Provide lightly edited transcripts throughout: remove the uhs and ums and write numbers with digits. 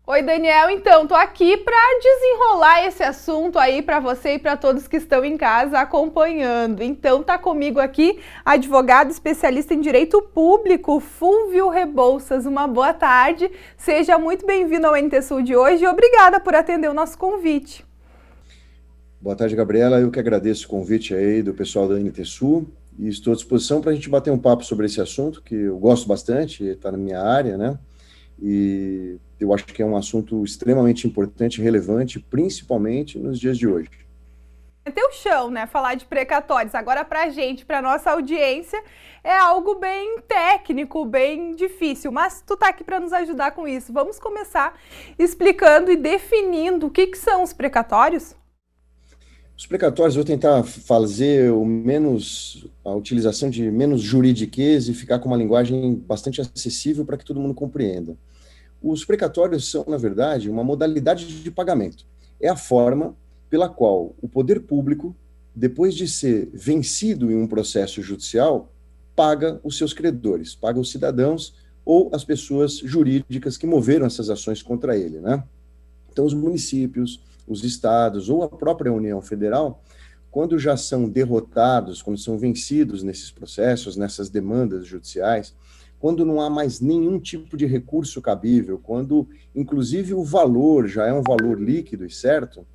Oi, Daniel. Então, tô aqui para desenrolar esse assunto aí para você e para todos que estão em casa acompanhando. Então, tá comigo aqui advogado especialista em direito público, Fúvio Rebouças. Uma boa tarde. Seja muito bem-vindo ao NT Sul de hoje e obrigada por atender o nosso convite. Boa tarde, Gabriela. Eu que agradeço o convite aí do pessoal da NT Sul e estou à disposição para a gente bater um papo sobre esse assunto, que eu gosto bastante, está na minha área, né? E eu acho que é um assunto extremamente importante e relevante, principalmente nos dias de hoje. É teu chão, né? Falar de precatórios. Agora, pra gente, pra nossa audiência, é algo bem técnico, bem difícil, mas tu tá aqui para nos ajudar com isso. Vamos começar explicando e definindo o que são os precatórios? Os precatórios, eu vou tentar fazer a utilização de menos juridiquês e ficar com uma linguagem bastante acessível para que todo mundo compreenda. Os precatórios são, na verdade, uma modalidade de pagamento. É a forma pela qual o poder público, depois de ser vencido em um processo judicial, paga os seus credores, paga os cidadãos ou as pessoas jurídicas que moveram essas ações contra ele, né? Então, os municípios, os estados ou a própria União Federal, quando já são derrotados, quando são vencidos nesses processos, nessas demandas judiciais, quando não há mais nenhum tipo de recurso cabível, quando, inclusive, o valor já é um valor líquido e certo,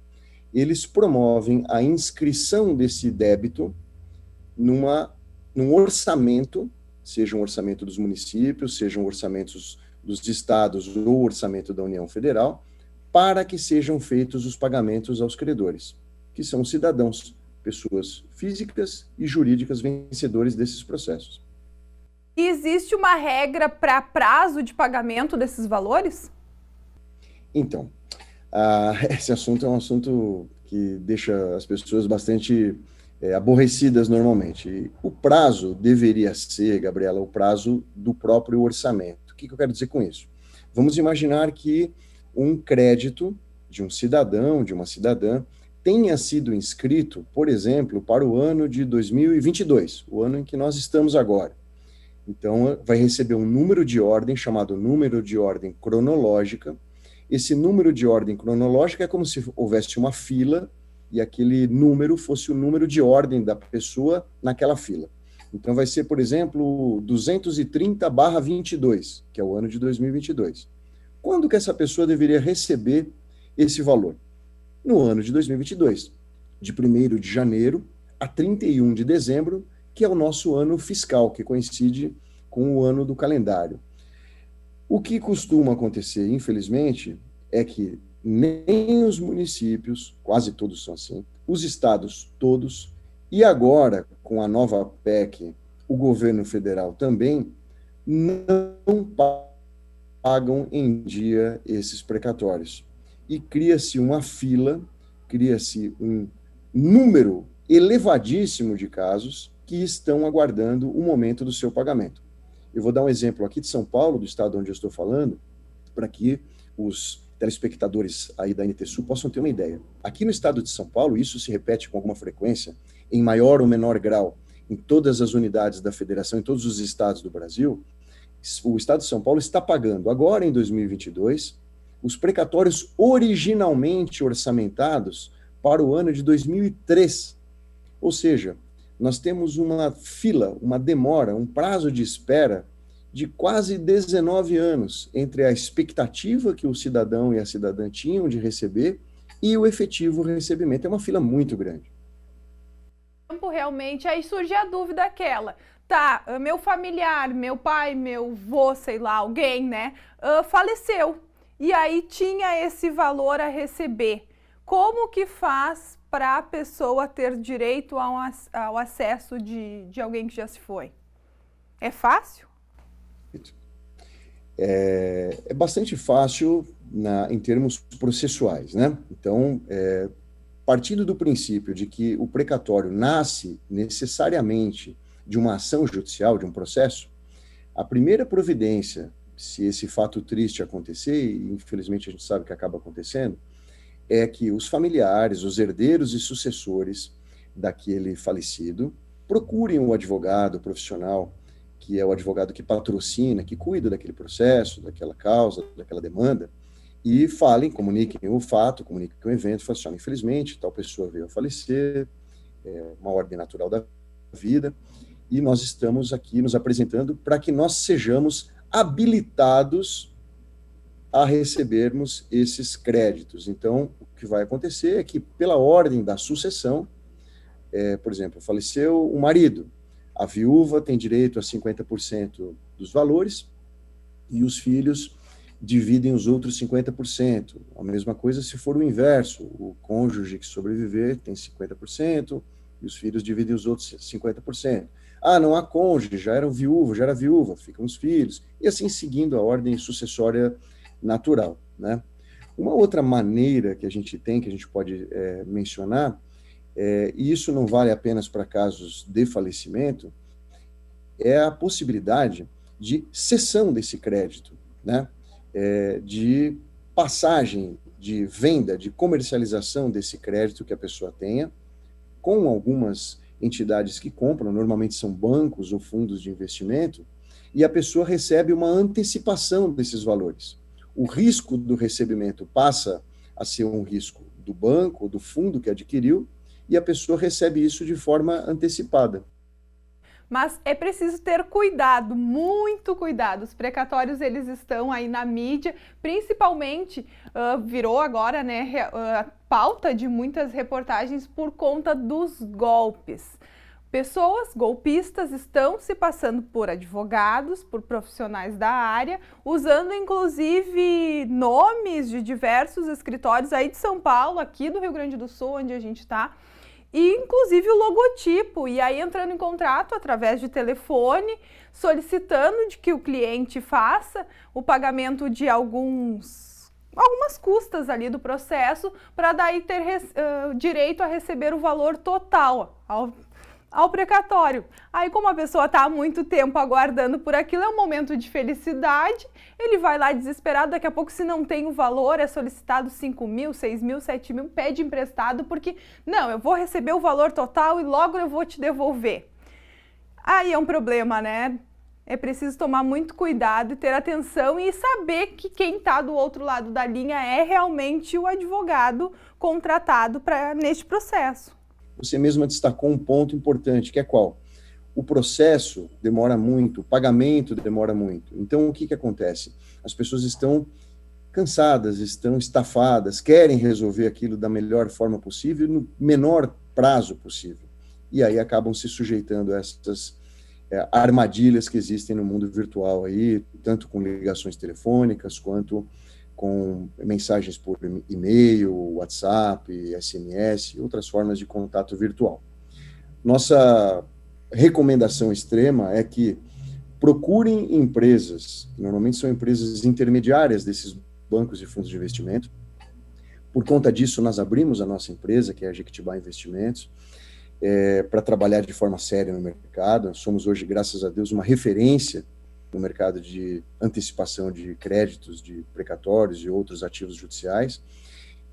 eles promovem a inscrição desse débito num orçamento, seja um orçamento dos municípios, sejam orçamentos dos estados ou orçamento da União Federal, para que sejam feitos os pagamentos aos credores, que são cidadãos, pessoas físicas e jurídicas vencedores desses processos. E existe uma regra para prazo de pagamento desses valores? Então, esse assunto é um assunto que deixa as pessoas bastante aborrecidas normalmente. E o prazo deveria ser, Gabriela, o prazo do próprio orçamento. O que eu quero dizer com isso? Vamos imaginar que um crédito de um cidadão, de uma cidadã, tenha sido inscrito, por exemplo, para o ano de 2022, o ano em que nós estamos agora. Então, vai receber um número de ordem chamado número de ordem cronológica. Esse número de ordem cronológica é como se houvesse uma fila e aquele número fosse o número de ordem da pessoa naquela fila. Então, vai ser, por exemplo, 230/22, que é o ano de 2022. Quando que essa pessoa deveria receber esse valor? No ano de 2022, de 1º de janeiro a 31 de dezembro, que é o nosso ano fiscal, que coincide com o ano do calendário. O que costuma acontecer, infelizmente, é que nem os municípios, quase todos são assim, os estados todos, e agora, com a nova PEC, o governo federal também, não pagam em dia esses precatórios. E cria-se uma fila, cria-se um número elevadíssimo de casos que estão aguardando o momento do seu pagamento. Eu vou dar um exemplo aqui de São Paulo, do estado onde eu estou falando, para que os telespectadores aí da NT Sul possam ter uma ideia. Aqui no estado de São Paulo, isso se repete com alguma frequência, em maior ou menor grau, em todas as unidades da federação, em todos os estados do Brasil, o estado de São Paulo está pagando, agora em 2022, os precatórios originalmente orçamentados para o ano de 2003. Ou seja, nós temos uma fila, uma demora, um prazo de espera de quase 19 anos entre a expectativa que o cidadão e a cidadã tinham de receber e o efetivo recebimento. É uma fila muito grande. Realmente, aí surge a dúvida aquela. Tá, meu familiar, meu pai, meu vô, sei lá, alguém, né, faleceu. E aí tinha esse valor a receber. Como que faz para a pessoa ter direito ao acesso de alguém que já se foi? É fácil? É bastante fácil em termos processuais, né? Então, partindo do princípio de que o precatório nasce necessariamente de uma ação judicial, de um processo, a primeira providência, se esse fato triste acontecer, e infelizmente a gente sabe que acaba acontecendo, é que os familiares, os herdeiros e sucessores daquele falecido procurem o advogado profissional, que é o advogado que patrocina, que cuida daquele processo, daquela causa, daquela demanda, e falem, comuniquem o fato, comuniquem o evento, falem assim, infelizmente, tal pessoa veio a falecer, uma ordem natural da vida, e nós estamos aqui nos apresentando para que nós sejamos habilitados a recebermos esses créditos. Então, o que vai acontecer é que, pela ordem da sucessão, por exemplo, faleceu o marido, a viúva tem direito a 50% dos valores e os filhos dividem os outros 50%. A mesma coisa se for o inverso, o cônjuge que sobreviver tem 50% e os filhos dividem os outros 50%. Ah, não há cônjuge, já era viúva, ficam os filhos, e assim seguindo a ordem sucessória natural, né? Uma outra maneira que a gente tem, que a gente pode mencionar, e isso não vale apenas para casos de falecimento, é a possibilidade de cessão desse crédito, né? De passagem, de venda, de comercialização desse crédito que a pessoa tenha, com algumas entidades que compram, normalmente são bancos ou fundos de investimento, e a pessoa recebe uma antecipação desses valores. O risco do recebimento passa a ser um risco do banco, do fundo que adquiriu, e a pessoa recebe isso de forma antecipada. Mas é preciso ter cuidado, muito cuidado. Os precatórios, eles estão aí na mídia, principalmente virou agora, né, a pauta de muitas reportagens por conta dos golpes. Pessoas golpistas estão se passando por advogados, por profissionais da área, usando inclusive nomes de diversos escritórios aí de São Paulo, aqui do Rio Grande do Sul, onde a gente está, e inclusive o logotipo, e aí entrando em contrato através de telefone, solicitando de que o cliente faça o pagamento de algumas custas ali do processo, para daí ter direito a receber o valor total ao precatório. Aí, como a pessoa está há muito tempo aguardando por aquilo, é um momento de felicidade, ele vai lá desesperado, daqui a pouco, se não tem o valor, é solicitado 5 mil, 6 mil, 7 mil, pede emprestado, porque, não, eu vou receber o valor total e logo eu vou te devolver. Aí é um problema, né? É preciso tomar muito cuidado e ter atenção e saber que quem está do outro lado da linha é realmente o advogado contratado neste processo. Você mesma destacou um ponto importante, que é qual? O processo demora muito, o pagamento demora muito. Então, o que acontece? As pessoas estão cansadas, estão estafadas, querem resolver aquilo da melhor forma possível, no menor prazo possível. E aí acabam se sujeitando a essas armadilhas que existem no mundo virtual aí, tanto com ligações telefônicas, quanto com mensagens por e-mail, WhatsApp, SMS, outras formas de contato virtual. Nossa recomendação extrema é que procurem empresas, normalmente são empresas intermediárias desses bancos e fundos de investimento. Por conta disso, nós abrimos a nossa empresa, que é a Jequitibá Investimentos, para trabalhar de forma séria no mercado. Somos hoje, graças a Deus, uma referência no mercado de antecipação de créditos, de precatórios e outros ativos judiciais,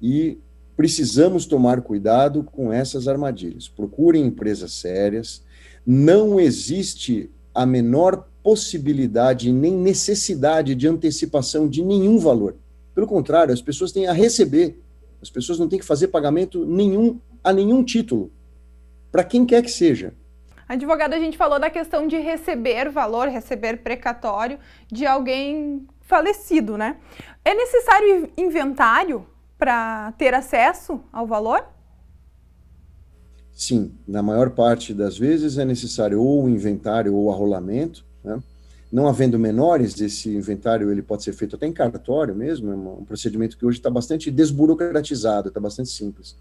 e precisamos tomar cuidado com essas armadilhas. Procurem empresas sérias, não existe a menor possibilidade nem necessidade de antecipação de nenhum valor. Pelo contrário, as pessoas têm a receber, as pessoas não têm que fazer pagamento nenhum a nenhum título, para quem quer que seja. Advogado, a gente falou da questão de receber valor, receber precatório de alguém falecido, né? É necessário inventário para ter acesso ao valor? Sim, na maior parte das vezes é necessário ou o inventário ou o arrolamento, né? Não havendo menores, esse inventário ele pode ser feito até em cartório mesmo, é um procedimento que hoje está bastante desburocratizado, está bastante simples.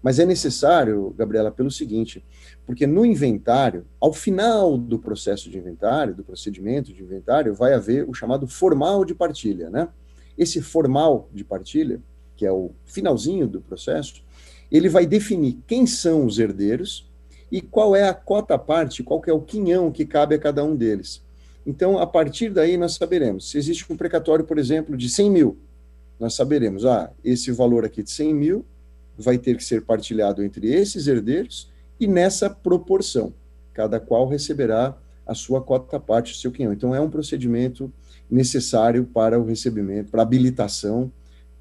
Mas é necessário, Gabriela, pelo seguinte, porque no inventário, ao final do processo de inventário, do procedimento de inventário, vai haver o chamado formal de partilha, né? Esse formal de partilha, que é o finalzinho do processo, ele vai definir quem são os herdeiros e qual é a cota-parte, qual que é o quinhão que cabe a cada um deles. Então, a partir daí, nós saberemos. Se existe um precatório, por exemplo, de 100 mil, nós saberemos, esse valor aqui de 100 mil vai ter que ser partilhado entre esses herdeiros e nessa proporção. Cada qual receberá a sua cota-parte, o seu quinhão. Então, é um procedimento necessário para o recebimento, para a habilitação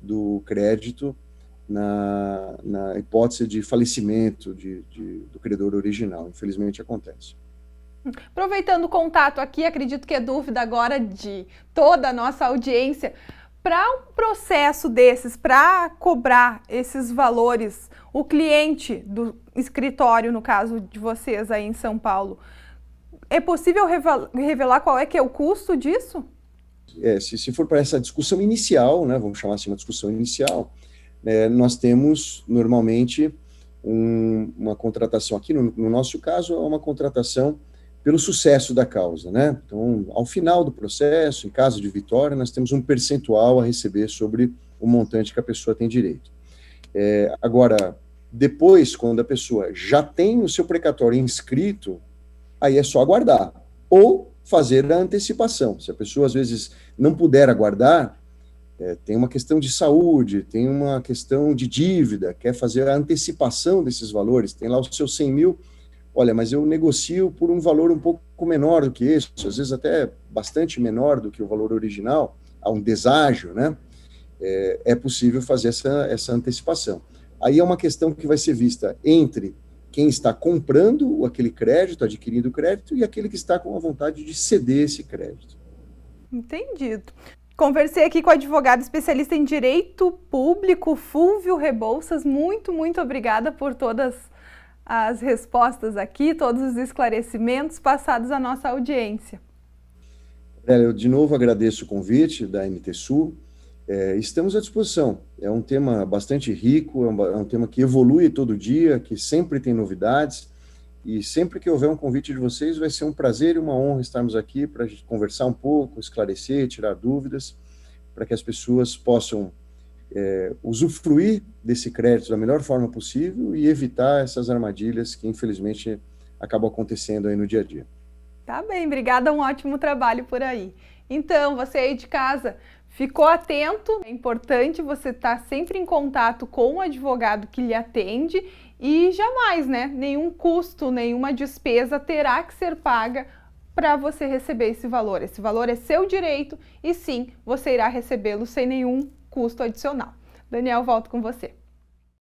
do crédito na hipótese de falecimento do credor original. Infelizmente acontece. Aproveitando o contato aqui, acredito que é dúvida agora de toda a nossa audiência. Para um processo desses, para cobrar esses valores, o cliente do escritório, no caso de vocês aí em São Paulo, é possível revelar qual é que é o custo disso? Se for para essa discussão inicial, né, vamos chamar assim uma discussão inicial, nós temos normalmente uma contratação aqui, no nosso caso, é uma contratação pelo sucesso da causa, né? Então, ao final do processo, em caso de vitória, nós temos um percentual a receber sobre o montante que a pessoa tem direito. Agora, depois, quando a pessoa já tem o seu precatório inscrito, aí é só aguardar, ou fazer a antecipação. Se a pessoa, às vezes, não puder aguardar, tem uma questão de saúde, tem uma questão de dívida, quer fazer a antecipação desses valores, tem lá os seus 100 mil, olha, mas eu negocio por um valor um pouco menor do que esse, às vezes até bastante menor do que o valor original, há um deságio, né? É possível fazer essa antecipação. Aí é uma questão que vai ser vista entre quem está comprando aquele crédito, adquirindo o crédito, e aquele que está com a vontade de ceder esse crédito. Entendido. Conversei aqui com o advogado especialista em direito público, Fúlvio Rebouças. Muito, muito obrigada por todas as respostas aqui, todos os esclarecimentos passados à nossa audiência. Eu de novo agradeço o convite da MT Sul. Estamos à disposição. É um tema bastante rico, é um tema que evolui todo dia, que sempre tem novidades, e sempre que houver um convite de vocês, vai ser um prazer e uma honra estarmos aqui para conversar um pouco, esclarecer, tirar dúvidas, para que as pessoas possam usufruir desse crédito da melhor forma possível e evitar essas armadilhas que, infelizmente, acabam acontecendo aí no dia a dia. Tá bem, obrigada, um ótimo trabalho por aí. Então, você aí de casa, ficou atento, é importante você estar sempre em contato com o advogado que lhe atende e jamais, né, nenhum custo, nenhuma despesa terá que ser paga para você receber esse valor. Esse valor é seu direito e sim, você irá recebê-lo sem nenhum custo adicional. Daniel, volto com você.